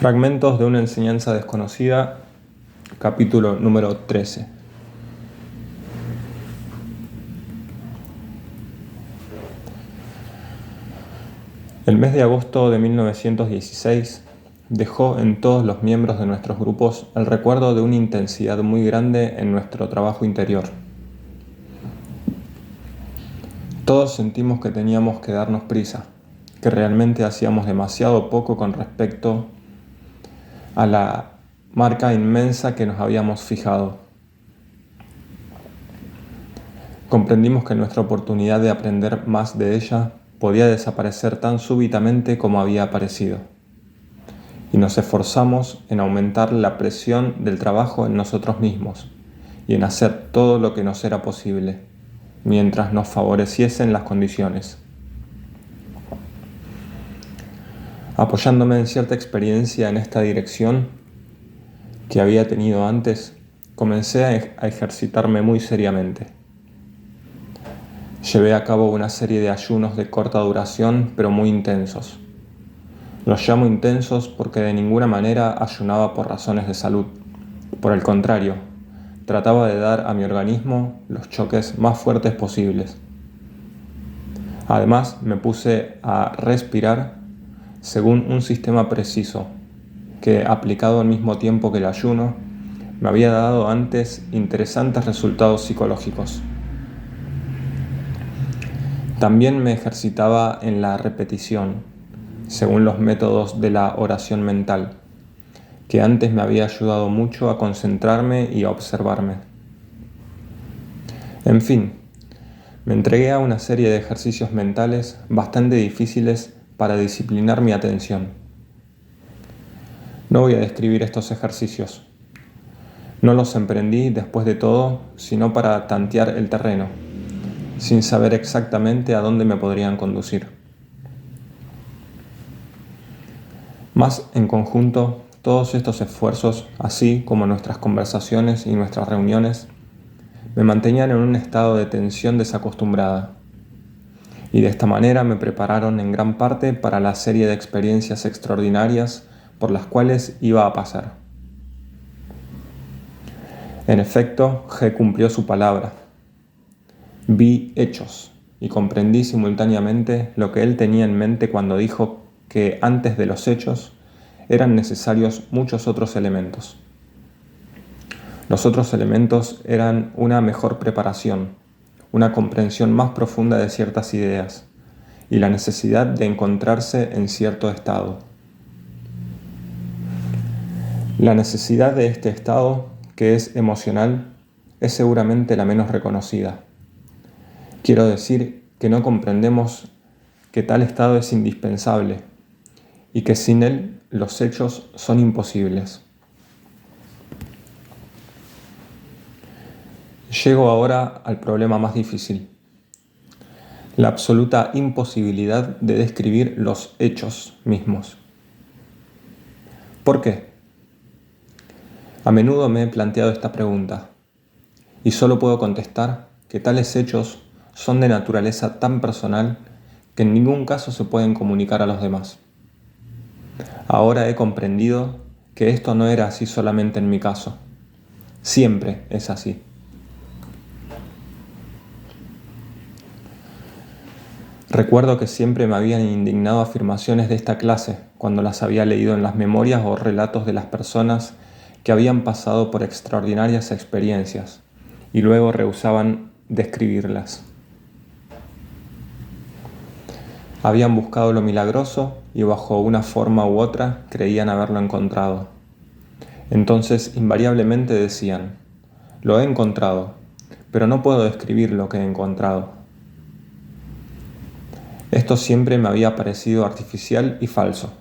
Fragmentos de una enseñanza desconocida, capítulo número 13. El mes de agosto de 1916 dejó en todos los miembros de nuestros grupos el recuerdo de una intensidad muy grande en nuestro trabajo interior. Todos sentimos que teníamos que darnos prisa, que realmente hacíamos demasiado poco con respecto a la marca inmensa que nos habíamos fijado. Comprendimos que nuestra oportunidad de aprender más de ella podía desaparecer tan súbitamente como había aparecido, y nos esforzamos en aumentar la presión del trabajo en nosotros mismos y en hacer todo lo que nos era posible, mientras nos favoreciesen las condiciones. Apoyándome en cierta experiencia en esta dirección que había tenido antes, comencé a ejercitarme muy seriamente. Llevé a cabo una serie de ayunos de corta duración, pero muy intensos. Los llamo intensos porque de ninguna manera ayunaba por razones de salud. Por el contrario, trataba de dar a mi organismo los choques más fuertes posibles. Además, me puse a respirar según un sistema preciso, que, aplicado al mismo tiempo que el ayuno, me había dado antes interesantes resultados psicológicos. También me ejercitaba en la repetición, según los métodos de la oración mental, que antes me había ayudado mucho a concentrarme y a observarme. En fin, me entregué a una serie de ejercicios mentales bastante difíciles para disciplinar mi atención. No voy a describir estos ejercicios. No los emprendí, después de todo, sino para tantear el terreno, sin saber exactamente a dónde me podrían conducir. Más en conjunto, todos estos esfuerzos, así como nuestras conversaciones y nuestras reuniones, me mantenían en un estado de tensión desacostumbrada, y de esta manera me prepararon en gran parte para la serie de experiencias extraordinarias por las cuales iba a pasar. En efecto, G cumplió su palabra. Vi hechos y comprendí simultáneamente lo que él tenía en mente cuando dijo que antes de los hechos eran necesarios muchos otros elementos. Los otros elementos eran una mejor preparación, una comprensión más profunda de ciertas ideas y la necesidad de encontrarse en cierto estado. La necesidad de este estado, que es emocional, es seguramente la menos reconocida. Quiero decir que no comprendemos que tal estado es indispensable y que sin él los hechos son imposibles. Llego ahora al problema más difícil: la absoluta imposibilidad de describir los hechos mismos. ¿Por qué? A menudo me he planteado esta pregunta y solo puedo contestar que tales hechos son de naturaleza tan personal que en ningún caso se pueden comunicar a los demás. Ahora he comprendido que esto no era así solamente en mi caso. Siempre es así. Recuerdo que siempre me habían indignado afirmaciones de esta clase cuando las había leído en las memorias o relatos de las personas que habían pasado por extraordinarias experiencias y luego rehusaban describirlas. Habían buscado lo milagroso y bajo una forma u otra creían haberlo encontrado. Entonces invariablemente decían: lo he encontrado, pero no puedo describir lo que he encontrado. Esto siempre me había parecido artificial y falso.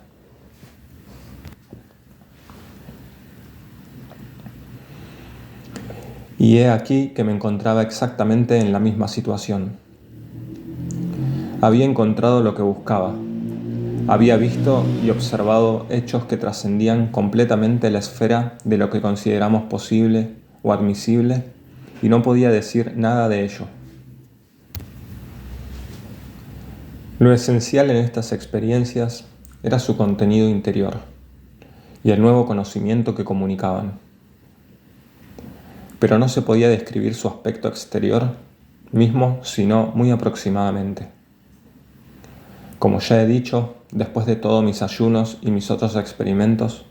Y he aquí que me encontraba exactamente en la misma situación. Había encontrado lo que buscaba. Había visto y observado hechos que trascendían completamente la esfera de lo que consideramos posible o admisible, y no podía decir nada de ello. Lo esencial en estas experiencias era su contenido interior, y el nuevo conocimiento que comunicaban. Pero no se podía describir su aspecto exterior mismo, sino muy aproximadamente. Como ya he dicho, después de todos mis ayunos y mis otros experimentos,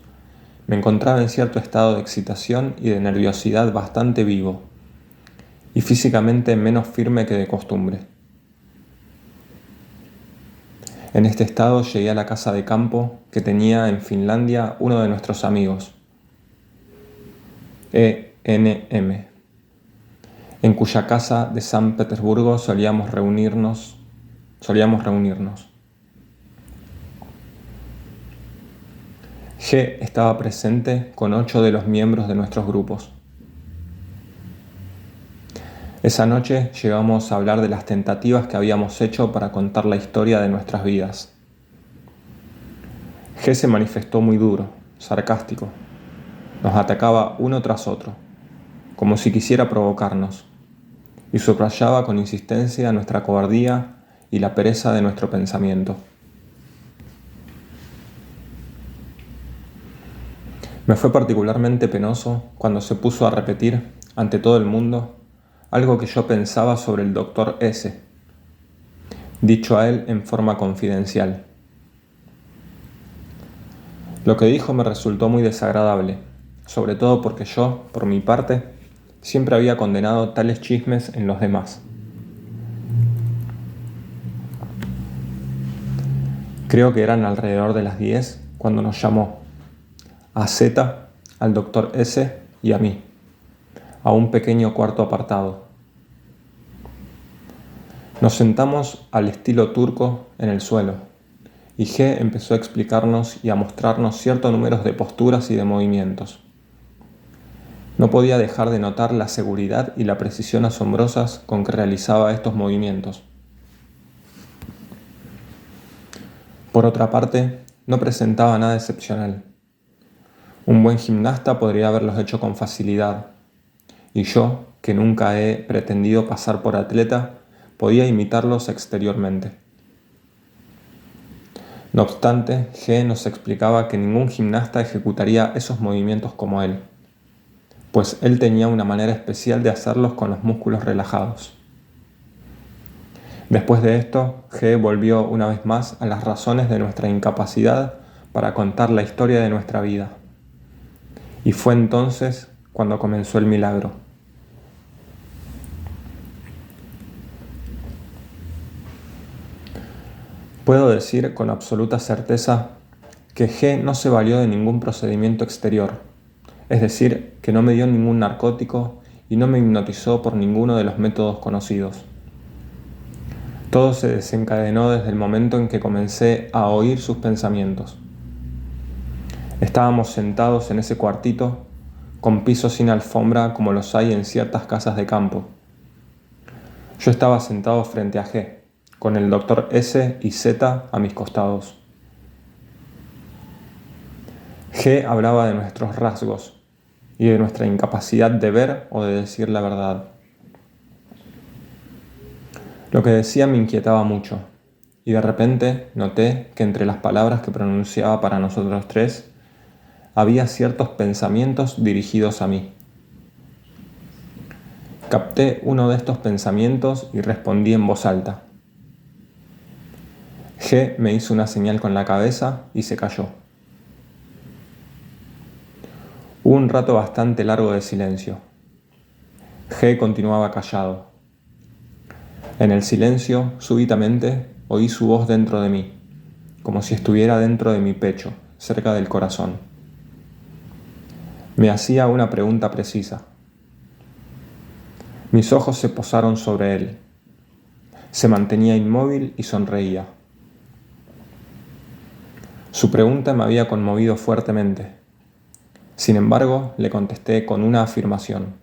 me encontraba en cierto estado de excitación y de nerviosidad bastante vivo, y físicamente menos firme que de costumbre. En este estado llegué a la casa de campo que tenía en Finlandia uno de nuestros amigos, E.N.M., en cuya casa de San Petersburgo solíamos reunirnos. G estaba presente con 8 de los miembros de nuestros grupos. Esa noche llegamos a hablar de las tentativas que habíamos hecho para contar la historia de nuestras vidas. G se manifestó muy duro, sarcástico. Nos atacaba uno tras otro, como si quisiera provocarnos, y subrayaba con insistencia nuestra cobardía y la pereza de nuestro pensamiento. Me fue particularmente penoso cuando se puso a repetir, ante todo el mundo, algo que yo pensaba sobre el Dr. S., dicho a él en forma confidencial. Lo que dijo me resultó muy desagradable, sobre todo porque yo, por mi parte, siempre había condenado tales chismes en los demás. Creo que eran alrededor de las 10 cuando nos llamó a Z, al Dr. S. y a mí, a un pequeño cuarto apartado. Nos sentamos al estilo turco en el suelo, y G empezó a explicarnos y a mostrarnos ciertos números de posturas y de movimientos. No podía dejar de notar la seguridad y la precisión asombrosas con que realizaba estos movimientos. Por otra parte, no presentaba nada excepcional. Un buen gimnasta podría haberlos hecho con facilidad, y yo, que nunca he pretendido pasar por atleta, podía imitarlos exteriormente. No obstante, G nos explicaba que ningún gimnasta ejecutaría esos movimientos como él, pues él tenía una manera especial de hacerlos con los músculos relajados. Después de esto, G volvió una vez más a las razones de nuestra incapacidad para contar la historia de nuestra vida. Y fue entonces cuando comenzó el milagro. Puedo decir con absoluta certeza que G no se valió de ningún procedimiento exterior, es decir, que no me dio ningún narcótico y no me hipnotizó por ninguno de los métodos conocidos. Todo se desencadenó desde el momento en que comencé a oír sus pensamientos. Estábamos sentados en ese cuartito, con piso sin alfombra como los hay en ciertas casas de campo. Yo estaba sentado frente a G, con el Dr. S. y Z a mis costados. G hablaba de nuestros rasgos y de nuestra incapacidad de ver o de decir la verdad. Lo que decía me inquietaba mucho, y de repente noté que entre las palabras que pronunciaba para nosotros tres, había ciertos pensamientos dirigidos a mí. Capté uno de estos pensamientos y respondí en voz alta. G me hizo una señal con la cabeza y se calló. Hubo un rato bastante largo de silencio. G continuaba callado. En el silencio, súbitamente, oí su voz dentro de mí, como si estuviera dentro de mi pecho, cerca del corazón. Me hacía una pregunta precisa. Mis ojos se posaron sobre él. Se mantenía inmóvil y sonreía. Su pregunta me había conmovido fuertemente. Sin embargo, le contesté con una afirmación.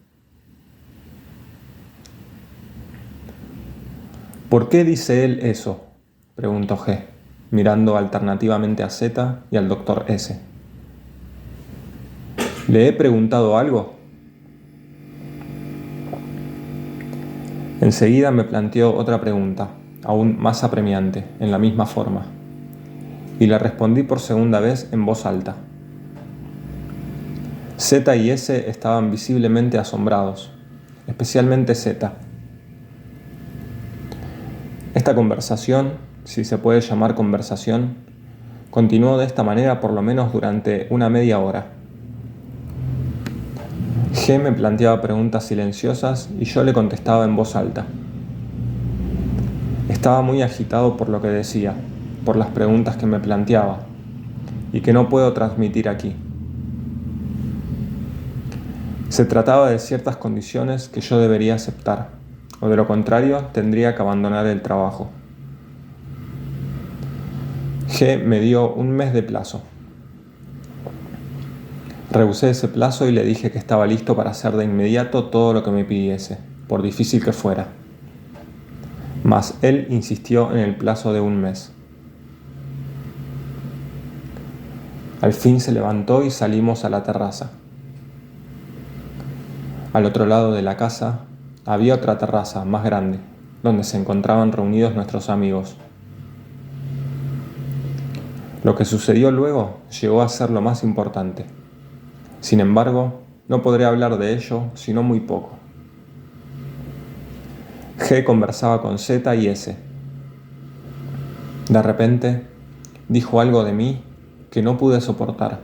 ¿Por qué dice él eso?, preguntó G, mirando alternativamente a Z y al Dr. S. ¿Le he preguntado algo? Enseguida me planteó otra pregunta, aún más apremiante, en la misma forma, y le respondí por segunda vez en voz alta. Z y S estaban visiblemente asombrados, especialmente Z. Esta conversación, si se puede llamar conversación, continuó de esta manera por lo menos durante una media hora. G me planteaba preguntas silenciosas y yo le contestaba en voz alta. Estaba muy agitado por lo que decía, por las preguntas que me planteaba, y que no puedo transmitir aquí. Se trataba de ciertas condiciones que yo debería aceptar, o de lo contrario tendría que abandonar el trabajo. G me dio un mes de plazo. Rehusé ese plazo y le dije que estaba listo para hacer de inmediato todo lo que me pidiese, por difícil que fuera. Mas él insistió en el plazo de un mes. Al fin se levantó y salimos a la terraza. Al otro lado de la casa había otra terraza más grande, donde se encontraban reunidos nuestros amigos. Lo que sucedió luego llegó a ser lo más importante. Sin embargo, no podré hablar de ello sino muy poco. G conversaba con Z y S. De repente, dijo algo de mí que no pude soportar.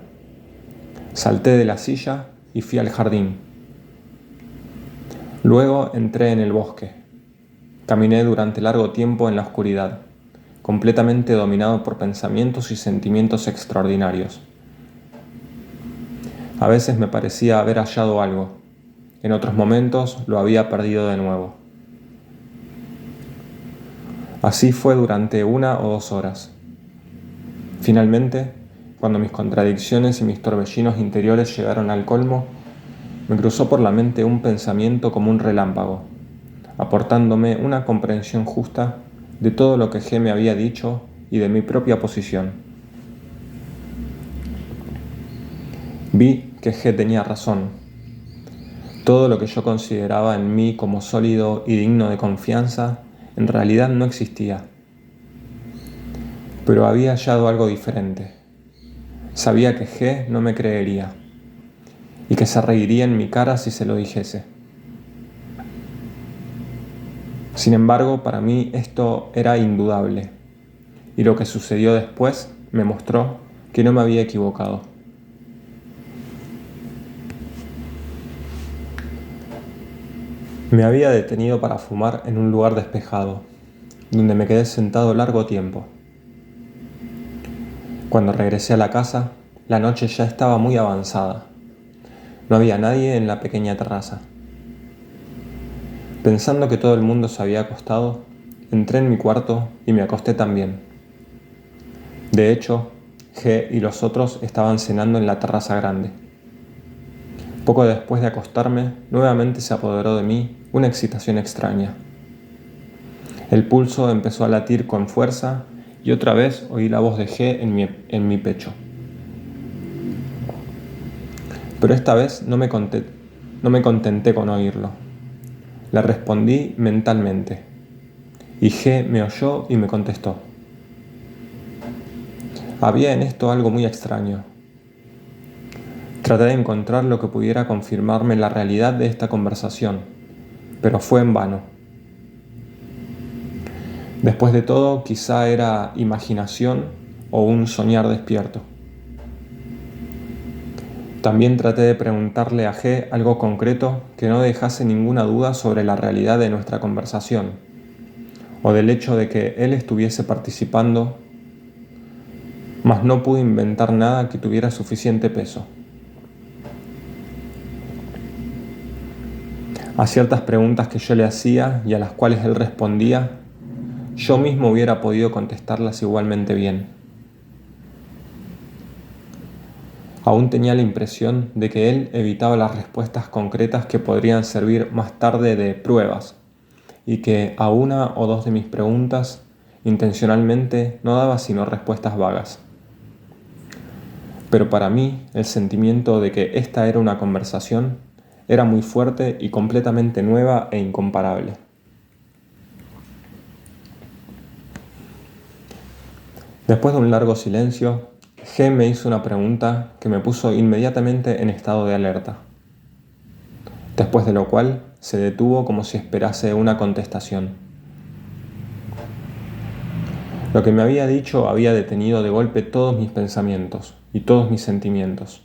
Salté de la silla y fui al jardín. Luego entré en el bosque. Caminé durante largo tiempo en la oscuridad, completamente dominado por pensamientos y sentimientos extraordinarios. A veces me parecía haber hallado algo, en otros momentos lo había perdido de nuevo. Así fue durante 1 o 2 horas. Finalmente, cuando mis contradicciones y mis torbellinos interiores llegaron al colmo, me cruzó por la mente un pensamiento como un relámpago, aportándome una comprensión justa de todo lo que G me había dicho y de mi propia posición. Vi que G tenía razón. Todo lo que yo consideraba en mí como sólido y digno de confianza, en realidad no existía. Pero había hallado algo diferente. Sabía que G no me creería y que se reiría en mi cara si se lo dijese. Sin embargo, para mí esto era indudable, y lo que sucedió después me mostró que no me había equivocado. Me había detenido para fumar en un lugar despejado, donde me quedé sentado largo tiempo. Cuando regresé a la casa, la noche ya estaba muy avanzada. No había nadie en la pequeña terraza. Pensando que todo el mundo se había acostado, entré en mi cuarto y me acosté también. De hecho, G y los otros estaban cenando en la terraza grande. Poco después de acostarme, nuevamente se apoderó de mí una excitación extraña. El pulso empezó a latir con fuerza y otra vez oí la voz de G en mi pecho. Pero esta vez no me contenté con oírlo. Le respondí mentalmente, y G me oyó y me contestó. Había en esto algo muy extraño. Traté de encontrar lo que pudiera confirmarme la realidad de esta conversación, pero fue en vano. Después de todo, quizá era imaginación o un soñar despierto. También traté de preguntarle a G algo concreto que no dejase ninguna duda sobre la realidad de nuestra conversación, o del hecho de que él estuviese participando, mas no pude inventar nada que tuviera suficiente peso. A ciertas preguntas que yo le hacía y a las cuales él respondía, yo mismo hubiera podido contestarlas igualmente bien. Aún tenía la impresión de que él evitaba las respuestas concretas que podrían servir más tarde de pruebas, y que a 1 o 2 de mis preguntas intencionalmente no daba sino respuestas vagas. Pero para mí el sentimiento de que esta era una conversación era muy fuerte y completamente nueva e incomparable. Después de un largo silencio, G me hizo una pregunta que me puso inmediatamente en estado de alerta, después de lo cual se detuvo como si esperase una contestación. Lo que me había dicho había detenido de golpe todos mis pensamientos y todos mis sentimientos.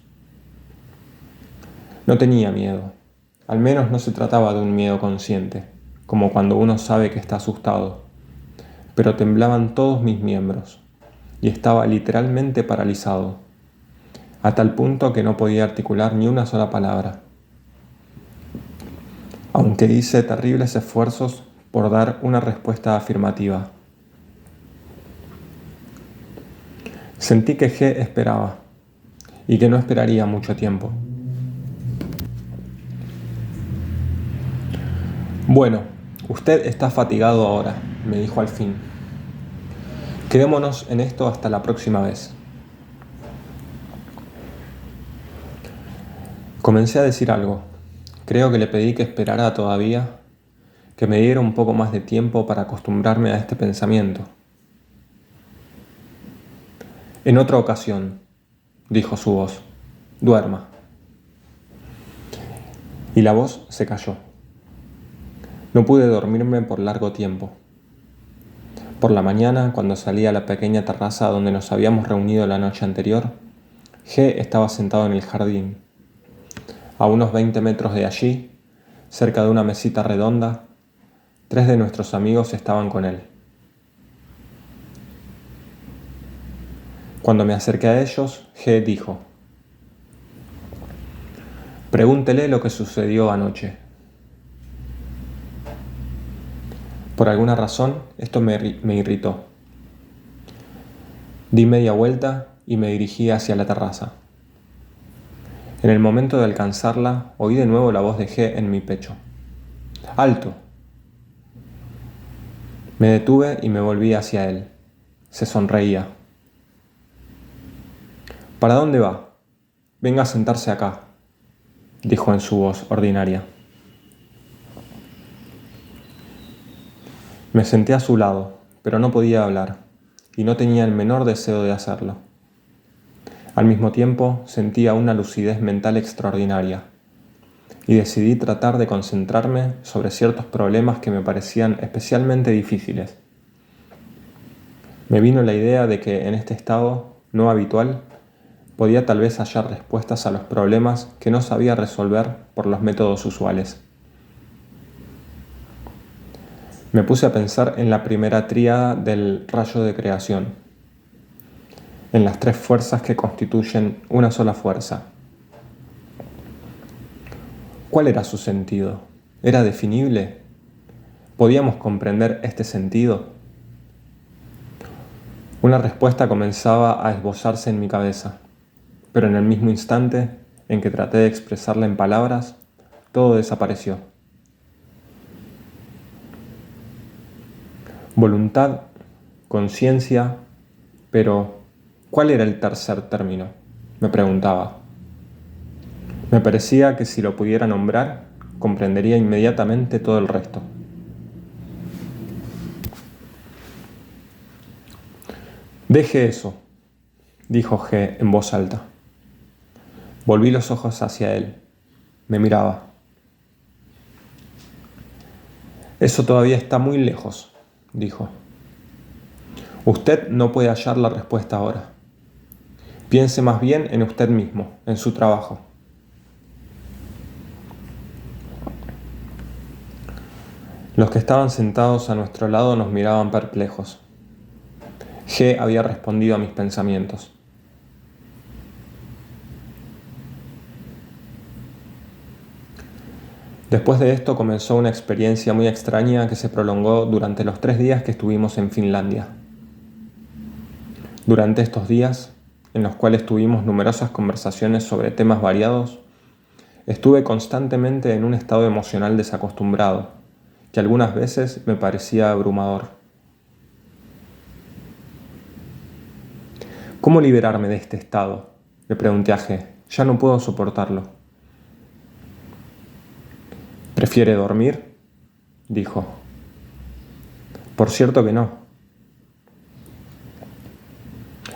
No tenía miedo, al menos no se trataba de un miedo consciente, como cuando uno sabe que está asustado, pero temblaban todos mis miembros y estaba literalmente paralizado, a tal punto que no podía articular ni una sola palabra, aunque hice terribles esfuerzos por dar una respuesta afirmativa. Sentí que G esperaba, y que no esperaría mucho tiempo. Bueno, usted está fatigado ahora, me dijo al fin. Quedémonos en esto hasta la próxima vez. Comencé a decir algo. Creo que le pedí que esperara todavía, que me diera un poco más de tiempo para acostumbrarme a este pensamiento. En otra ocasión, dijo su voz, duerma. Y la voz se cayó. No pude dormirme por largo tiempo. Por la mañana, cuando salí a la pequeña terraza donde nos habíamos reunido la noche anterior, G estaba sentado en el jardín. A unos 20 metros de allí, cerca de una mesita redonda, 3 de nuestros amigos estaban con él. Cuando me acerqué a ellos, G dijo: «Pregúntele lo que sucedió anoche». Por alguna razón, esto me irritó. Di media vuelta y me dirigí hacia la terraza. En el momento de alcanzarla, oí de nuevo la voz de G en mi pecho. ¡Alto! Me detuve y me volví hacia él. Se sonreía. «¿Para dónde va? Venga a sentarse acá», dijo en su voz ordinaria. Me senté a su lado, pero no podía hablar, y no tenía el menor deseo de hacerlo. Al mismo tiempo, sentía una lucidez mental extraordinaria, y decidí tratar de concentrarme sobre ciertos problemas que me parecían especialmente difíciles. Me vino la idea de que en este estado no habitual podía tal vez hallar respuestas a los problemas que no sabía resolver por los métodos usuales. Me puse a pensar en la primera tríada del rayo de creación, en las 3 fuerzas que constituyen una sola fuerza. ¿Cuál era su sentido? ¿Era definible? ¿Podíamos comprender este sentido? Una respuesta comenzaba a esbozarse en mi cabeza, pero en el mismo instante en que traté de expresarla en palabras, todo desapareció. Voluntad, conciencia, pero ¿cuál era el tercer término?, me preguntaba. Me parecía que si lo pudiera nombrar, comprendería inmediatamente todo el resto. «Deje eso», dijo G en voz alta. Volví los ojos hacia él. Me miraba. «Eso todavía está muy lejos», dijo. «Usted no puede hallar la respuesta ahora. Piense más bien en usted mismo, en su trabajo». Los que estaban sentados a nuestro lado nos miraban perplejos. G había respondido a mis pensamientos. Después de esto comenzó una experiencia muy extraña que se prolongó durante los 3 días que estuvimos en Finlandia. Durante estos días, en los cuales tuvimos numerosas conversaciones sobre temas variados, estuve constantemente en un estado emocional desacostumbrado, que algunas veces me parecía abrumador. ¿Cómo liberarme de este estado?, le pregunté a G. Ya no puedo soportarlo. ¿Prefiere dormir?, dijo. Por cierto que no.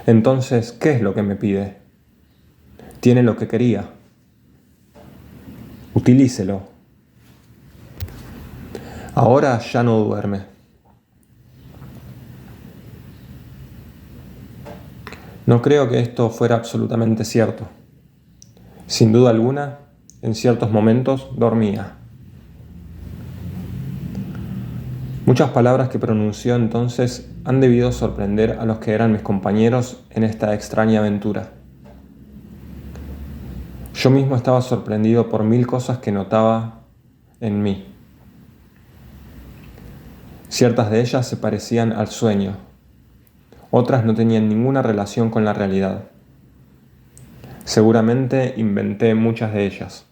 Entonces, ¿qué es lo que me pide? Tiene lo que quería. Utilícelo. Ahora ya no duerme. No creo que esto fuera absolutamente cierto. Sin duda alguna, en ciertos momentos dormía. Muchas palabras que pronunció entonces han debido sorprender a los que eran mis compañeros en esta extraña aventura. Yo mismo estaba sorprendido por 1000 cosas que notaba en mí. Ciertas de ellas se parecían al sueño, otras no tenían ninguna relación con la realidad. Seguramente inventé muchas de ellas.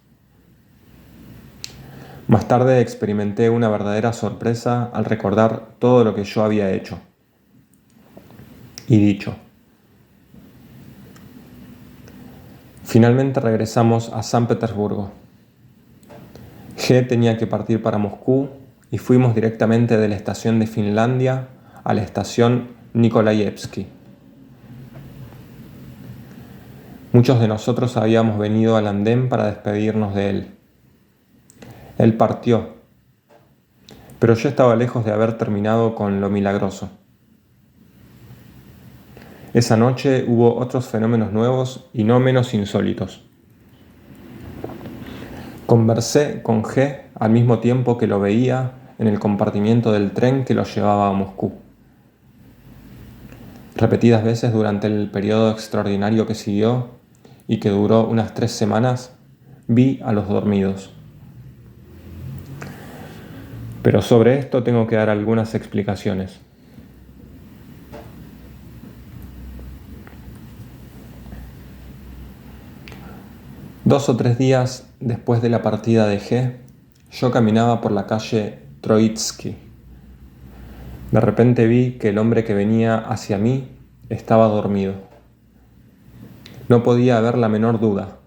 Más tarde experimenté una verdadera sorpresa al recordar todo lo que yo había hecho y dicho. Finalmente regresamos a San Petersburgo. G tenía que partir para Moscú y fuimos directamente de la estación de Finlandia a la estación Nikolaevsky. Muchos de nosotros habíamos venido al andén para despedirnos de él. Él partió, pero yo estaba lejos de haber terminado con lo milagroso. Esa noche hubo otros fenómenos nuevos y no menos insólitos. Conversé con G al mismo tiempo que lo veía en el compartimiento del tren que lo llevaba a Moscú. Repetidas veces durante el periodo extraordinario que siguió y que duró unas 3 semanas, vi a los dormidos. Pero sobre esto tengo que dar algunas explicaciones. Dos o 3 días después de la partida de G, yo caminaba por la calle Troitsky. De repente vi que el hombre que venía hacia mí estaba dormido. No podía haber la menor duda.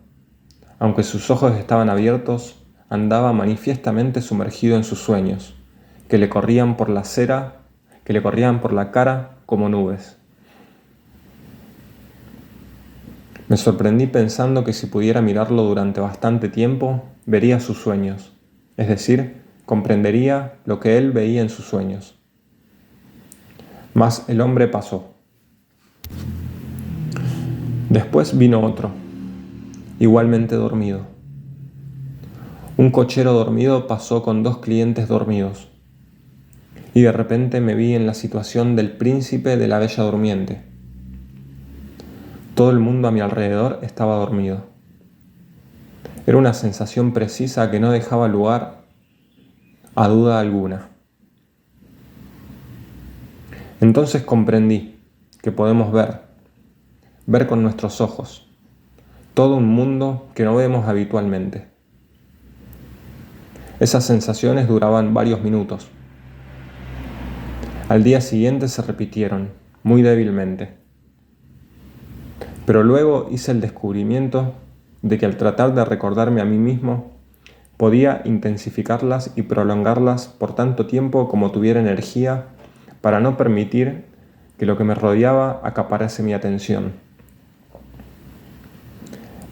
Aunque sus ojos estaban abiertos, andaba manifiestamente sumergido en sus sueños, que le corrían por la cara como nubes. Me sorprendí pensando que si pudiera mirarlo durante bastante tiempo, vería sus sueños, es decir, comprendería lo que él veía en sus sueños. Mas el hombre pasó. Después vino otro, igualmente dormido. Un cochero dormido pasó con 2 clientes dormidos, y de repente me vi en la situación del príncipe de la Bella Durmiente. Todo el mundo a mi alrededor estaba dormido. Era una sensación precisa que no dejaba lugar a duda alguna. Entonces comprendí que podemos ver con nuestros ojos, todo un mundo que no vemos habitualmente. Esas sensaciones duraban varios minutos. Al día siguiente se repitieron, muy débilmente. Pero luego hice el descubrimiento de que al tratar de recordarme a mí mismo, podía intensificarlas y prolongarlas por tanto tiempo como tuviera energía para no permitir que lo que me rodeaba acaparase mi atención.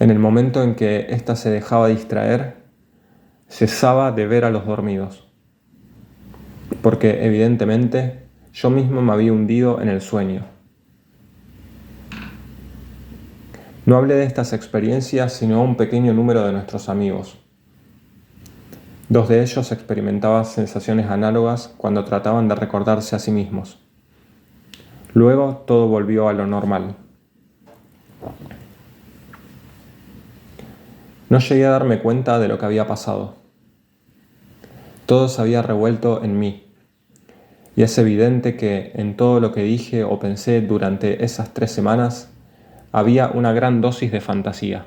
En el momento en que ésta se dejaba distraer, cesaba de ver a los dormidos, porque evidentemente yo mismo me había hundido en el sueño. No hablé de estas experiencias sino a un pequeño número de nuestros amigos. 2 de ellos experimentaban sensaciones análogas cuando trataban de recordarse a sí mismos. Luego todo volvió a lo normal. No llegué a darme cuenta de lo que había pasado. Todo se había revuelto en mí, y es evidente que en todo lo que dije o pensé durante esas 3 semanas había una gran dosis de fantasía.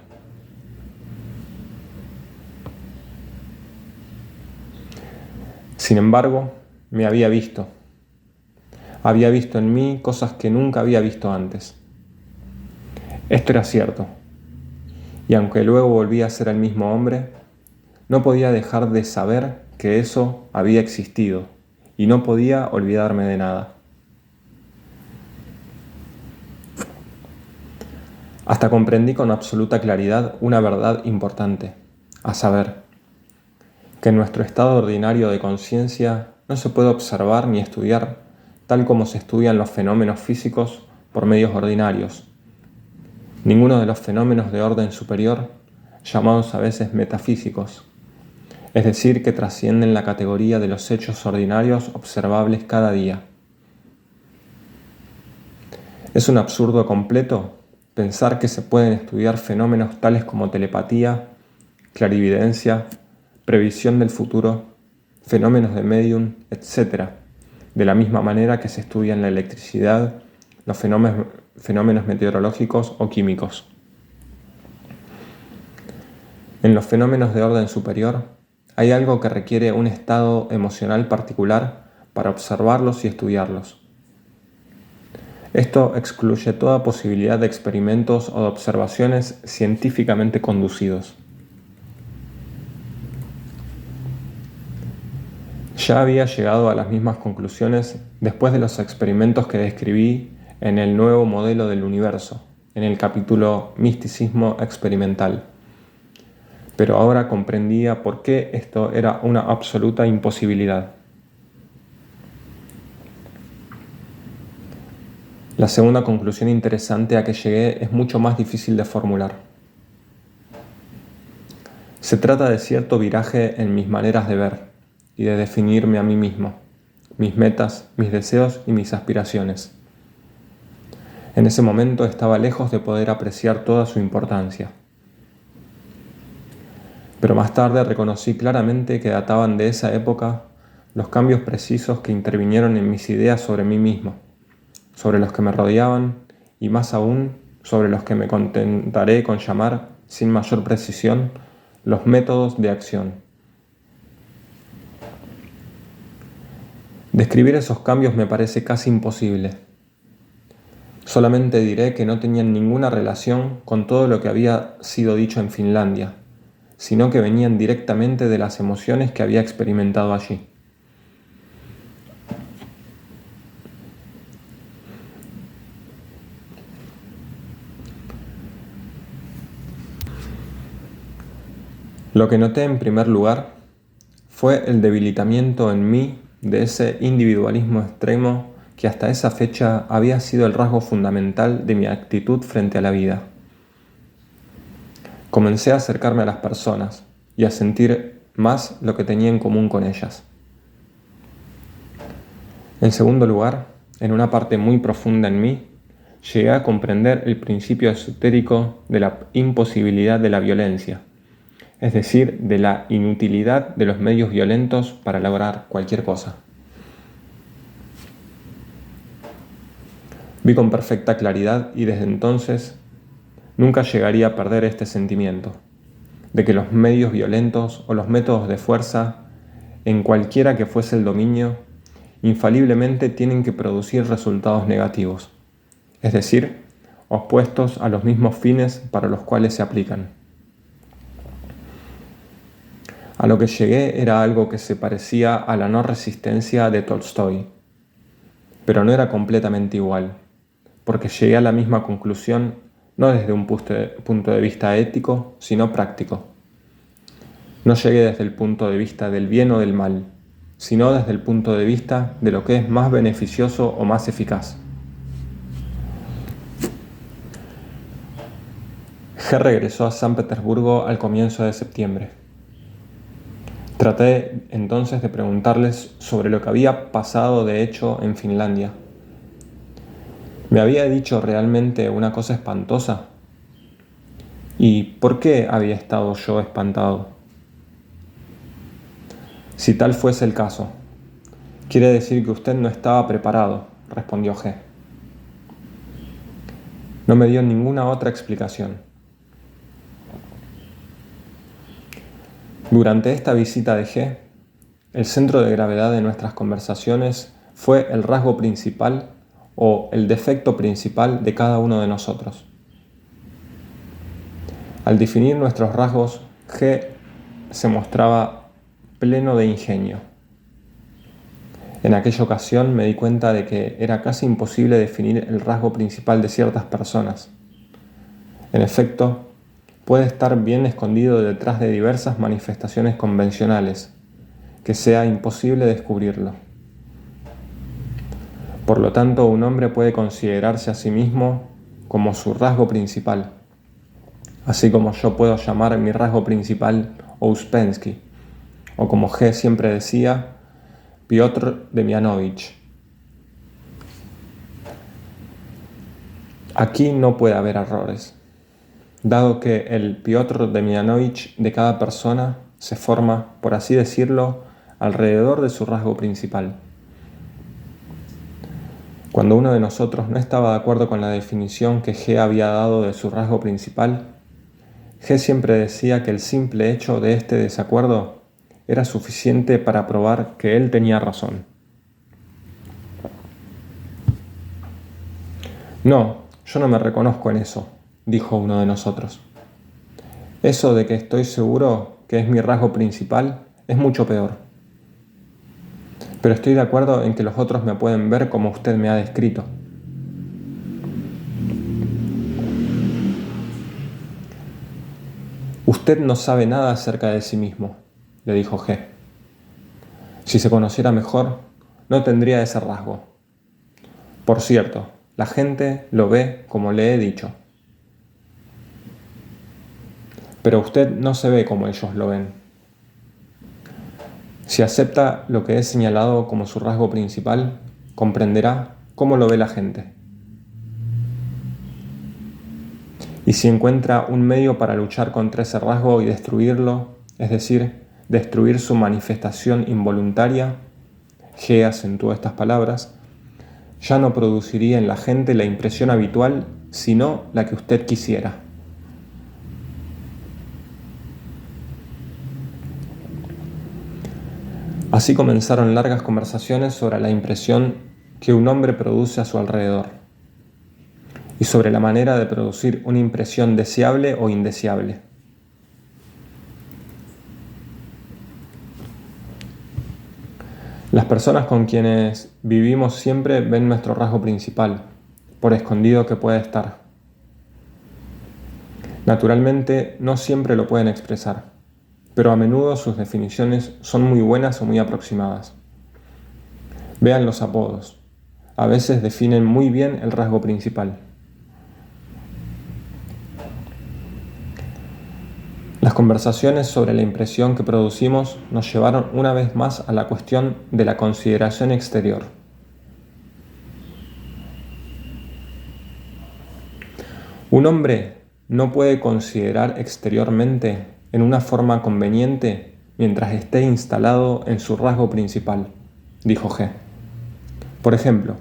Sin embargo, me había visto. Había visto en mí cosas que nunca había visto antes. Esto era cierto, y aunque luego volví a ser el mismo hombre, no podía dejar de saber que eso había existido, y no podía olvidarme de nada. Hasta comprendí con absoluta claridad una verdad importante, a saber, que en nuestro estado ordinario de conciencia no se puede observar ni estudiar tal como se estudian los fenómenos físicos por medios ordinarios. Ninguno de los fenómenos de orden superior, llamados a veces metafísicos, es decir, que trascienden la categoría de los hechos ordinarios observables cada día. Es un absurdo completo pensar que se pueden estudiar fenómenos tales como telepatía, clarividencia, previsión del futuro, fenómenos de medium, etc., de la misma manera que se estudian la electricidad, los fenómenos meteorológicos o químicos. En los fenómenos de orden superior, hay algo que requiere un estado emocional particular para observarlos y estudiarlos. Esto excluye toda posibilidad de experimentos o de observaciones científicamente conducidos. Ya había llegado a las mismas conclusiones después de los experimentos que describí en el nuevo modelo del universo, en el capítulo Misticismo experimental. Pero ahora comprendía por qué esto era una absoluta imposibilidad. La segunda conclusión interesante a que llegué es mucho más difícil de formular. Se trata de cierto viraje en mis maneras de ver y de definirme a mí mismo, mis metas, mis deseos y mis aspiraciones. En ese momento estaba lejos de poder apreciar toda su importancia. Pero más tarde reconocí claramente que databan de esa época los cambios precisos que intervinieron en mis ideas sobre mí mismo, sobre los que me rodeaban y más aún sobre los que me contentaré con llamar, sin mayor precisión, los métodos de acción. Describir esos cambios me parece casi imposible. Solamente diré que no tenían ninguna relación con todo lo que había sido dicho en Finlandia, sino que venían directamente de las emociones que había experimentado allí. Lo que noté en primer lugar fue el debilitamiento en mí de ese individualismo extremo que hasta esa fecha había sido el rasgo fundamental de mi actitud frente a la vida. Comencé a acercarme a las personas y a sentir más lo que tenía en común con ellas. En segundo lugar, en una parte muy profunda en mí, llegué a comprender el principio esotérico de la imposibilidad de la violencia, es decir, de la inutilidad de los medios violentos para lograr cualquier cosa. Vi con perfecta claridad y desde entonces nunca llegaría a perder este sentimiento, de que los medios violentos o los métodos de fuerza, en cualquiera que fuese el dominio, infaliblemente tienen que producir resultados negativos, es decir, opuestos a los mismos fines para los cuales se aplican. A lo que llegué era algo que se parecía a la no resistencia de Tolstói, pero no era completamente igual, porque llegué a la misma conclusión no desde un punto de vista ético, sino práctico. No llegué desde el punto de vista del bien o del mal, sino desde el punto de vista de lo que es más beneficioso o más eficaz. G regresó a San Petersburgo al comienzo de septiembre. Traté entonces de preguntarles sobre lo que había pasado de hecho en Finlandia. ¿Me había dicho realmente una cosa espantosa? ¿Y por qué había estado yo espantado? Si tal fuese el caso, quiere decir que usted no estaba preparado, respondió G. No me dio ninguna otra explicación. Durante esta visita de G, el centro de gravedad de nuestras conversaciones fue el rasgo principal o el defecto principal de cada uno de nosotros. Al definir nuestros rasgos, G se mostraba pleno de ingenio. En aquella ocasión me di cuenta de que era casi imposible definir el rasgo principal de ciertas personas. En efecto, puede estar bien escondido detrás de diversas manifestaciones convencionales, que sea imposible descubrirlo. Por lo tanto, un hombre puede considerarse a sí mismo como su rasgo principal, así como yo puedo llamar mi rasgo principal Ouspensky, o como G siempre decía, Piotr Demianovich. Aquí no puede haber errores, dado que el Piotr Demianovich de cada persona se forma, por así decirlo, alrededor de su rasgo principal. Cuando uno de nosotros no estaba de acuerdo con la definición que G había dado de su rasgo principal, G siempre decía que el simple hecho de este desacuerdo era suficiente para probar que él tenía razón. No, yo no me reconozco en eso, dijo uno de nosotros. Eso de que estoy seguro que es mi rasgo principal es mucho peor. Pero estoy de acuerdo en que los otros me pueden ver como usted me ha descrito. Usted no sabe nada acerca de sí mismo, le dijo G. Si se conociera mejor, no tendría ese rasgo. Por cierto, la gente lo ve como le he dicho. Pero usted no se ve como ellos lo ven. Si acepta lo que he señalado como su rasgo principal, comprenderá cómo lo ve la gente. Y si encuentra un medio para luchar contra ese rasgo y destruirlo, es decir, destruir su manifestación involuntaria, G acentuó estas palabras, ya no produciría en la gente la impresión habitual, sino la que usted quisiera. Así comenzaron largas conversaciones sobre la impresión que un hombre produce a su alrededor y sobre la manera de producir una impresión deseable o indeseable. Las personas con quienes vivimos siempre ven nuestro rasgo principal, por escondido que pueda estar. Naturalmente, no siempre lo pueden expresar, pero a menudo sus definiciones son muy buenas o muy aproximadas. Vean los apodos. A veces definen muy bien el rasgo principal. Las conversaciones sobre la impresión que producimos nos llevaron una vez más a la cuestión de la consideración exterior. Un hombre no puede considerar exteriormente en una forma conveniente mientras esté instalado en su rasgo principal, dijo G. Por ejemplo,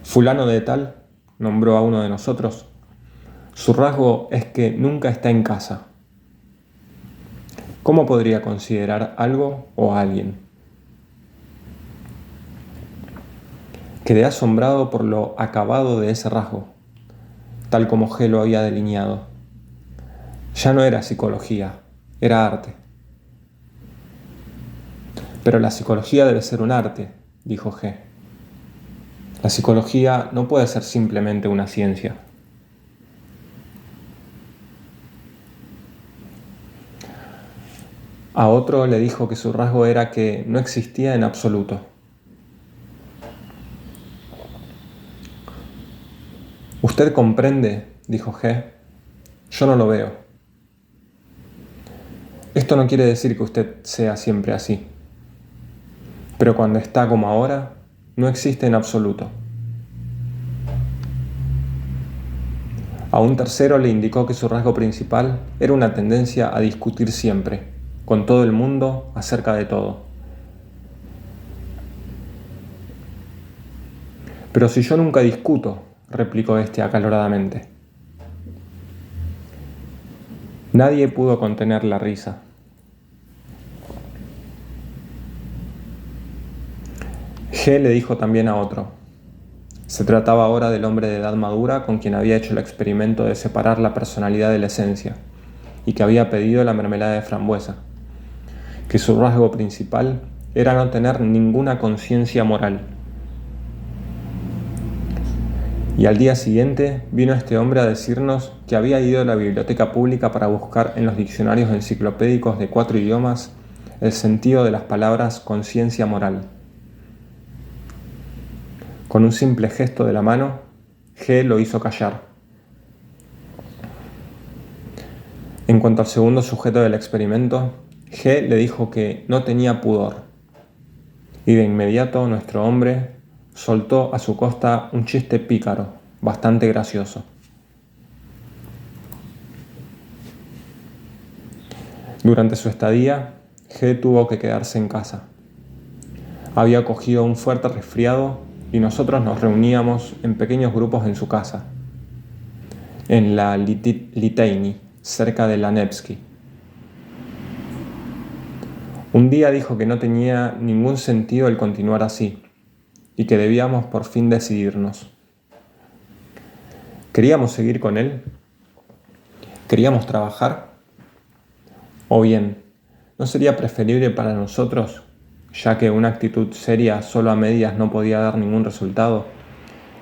fulano de tal, nombró a uno de nosotros, su rasgo es que nunca está en casa. ¿Cómo podría considerar algo o a alguien? Quedé asombrado por lo acabado de ese rasgo, tal como G lo había delineado. Ya no era psicología, era arte. Pero la psicología debe ser un arte, dijo G. La psicología no puede ser simplemente una ciencia. A otro le dijo que su rasgo era que no existía en absoluto. Usted comprende, dijo G, yo no lo veo. Esto no quiere decir que usted sea siempre así, pero cuando está como ahora, no existe en absoluto. A un tercero le indicó que su rasgo principal era una tendencia a discutir siempre, con todo el mundo, acerca de todo. Pero si yo nunca discuto, replicó este acaloradamente. Nadie pudo contener la risa. G le dijo también a otro. Se trataba ahora del hombre de edad madura con quien había hecho el experimento de separar la personalidad de la esencia y que había pedido la mermelada de frambuesa, que su rasgo principal era no tener ninguna conciencia moral. Y al día siguiente vino este hombre a decirnos que había ido a la biblioteca pública para buscar en los diccionarios enciclopédicos de 4 idiomas el sentido de las palabras conciencia moral. Con un simple gesto de la mano, G lo hizo callar. En cuanto al segundo sujeto del experimento, G le dijo que no tenía pudor. Y de inmediato nuestro hombre soltó a su costa un chiste pícaro, bastante gracioso. Durante su estadía, G tuvo que quedarse en casa. Había cogido un fuerte resfriado y nosotros nos reuníamos en pequeños grupos en su casa, en la Liteini, cerca de la Nevsky. Un día dijo que no tenía ningún sentido el continuar así y que debíamos por fin decidirnos. ¿Queríamos seguir con él? ¿Queríamos trabajar? O bien, ¿no sería preferible para nosotros, ya que una actitud seria solo a medias no podía dar ningún resultado,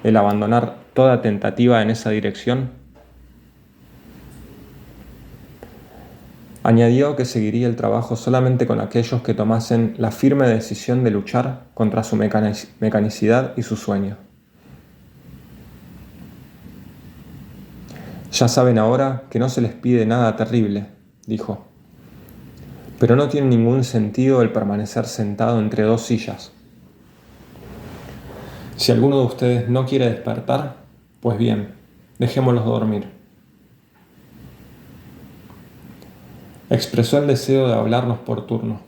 el abandonar toda tentativa en esa dirección? Añadió que seguiría el trabajo solamente con aquellos que tomasen la firme decisión de luchar contra su mecanicidad y su sueño. Ya saben ahora que no se les pide nada terrible, dijo, pero no tiene ningún sentido el permanecer sentado entre 2 sillas. Si alguno de ustedes no quiere despertar, pues bien, dejémoslos dormir. Expresó el deseo de hablarnos por turno.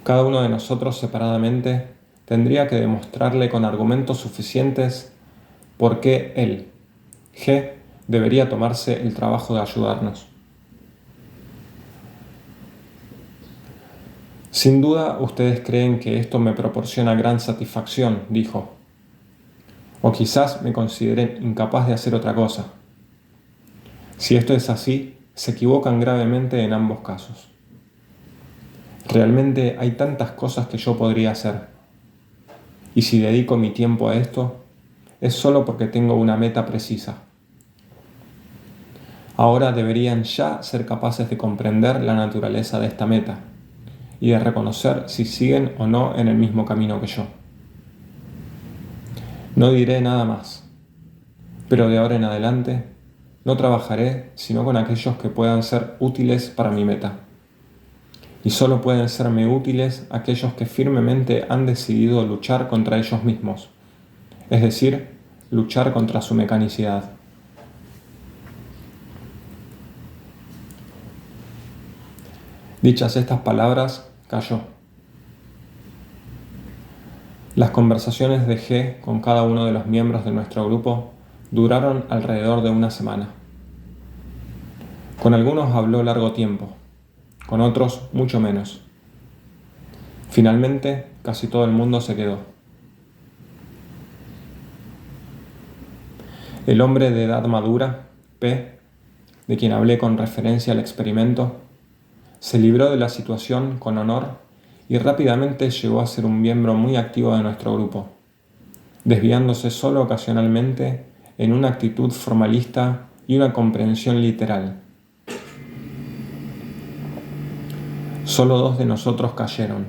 Cada uno de nosotros separadamente tendría que demostrarle con argumentos suficientes por qué él, G, debería tomarse el trabajo de ayudarnos. Sin duda, ustedes creen que esto me proporciona gran satisfacción, dijo. O quizás me consideren incapaz de hacer otra cosa. Si esto es así, se equivocan gravemente en ambos casos. Realmente hay tantas cosas que yo podría hacer. Y si dedico mi tiempo a esto, es solo porque tengo una meta precisa. Ahora deberían ya ser capaces de comprender la naturaleza de esta meta y de reconocer si siguen o no en el mismo camino que yo. No diré nada más, pero de ahora en adelante no trabajaré sino con aquellos que puedan ser útiles para mi meta. Y solo pueden serme útiles aquellos que firmemente han decidido luchar contra ellos mismos, es decir, luchar contra su mecanicidad. Dichas estas palabras, calló. Las conversaciones de G con cada uno de los miembros de nuestro grupo duraron alrededor de una semana. Con algunos habló largo tiempo, con otros mucho menos. Finalmente, casi todo el mundo se quedó. El hombre de edad madura, P, de quien hablé con referencia al experimento, se libró de la situación con honor y rápidamente llegó a ser un miembro muy activo de nuestro grupo, desviándose solo ocasionalmente en una actitud formalista y una comprensión literal. Solo 2 de nosotros cayeron.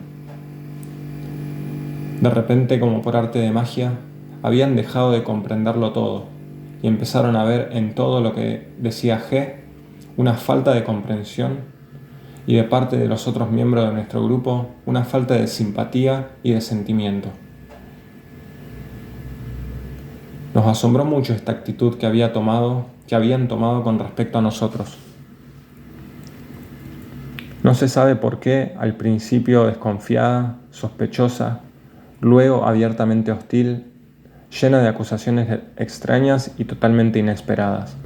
De repente, como por arte de magia, habían dejado de comprenderlo todo y empezaron a ver en todo lo que decía G una falta de comprensión y de parte de los otros miembros de nuestro grupo una falta de simpatía y de sentimiento. Nos asombró mucho esta actitud que habían tomado con respecto a nosotros. No se sabe por qué, al principio desconfiada, sospechosa, luego abiertamente hostil, llena de acusaciones extrañas y totalmente inesperadas.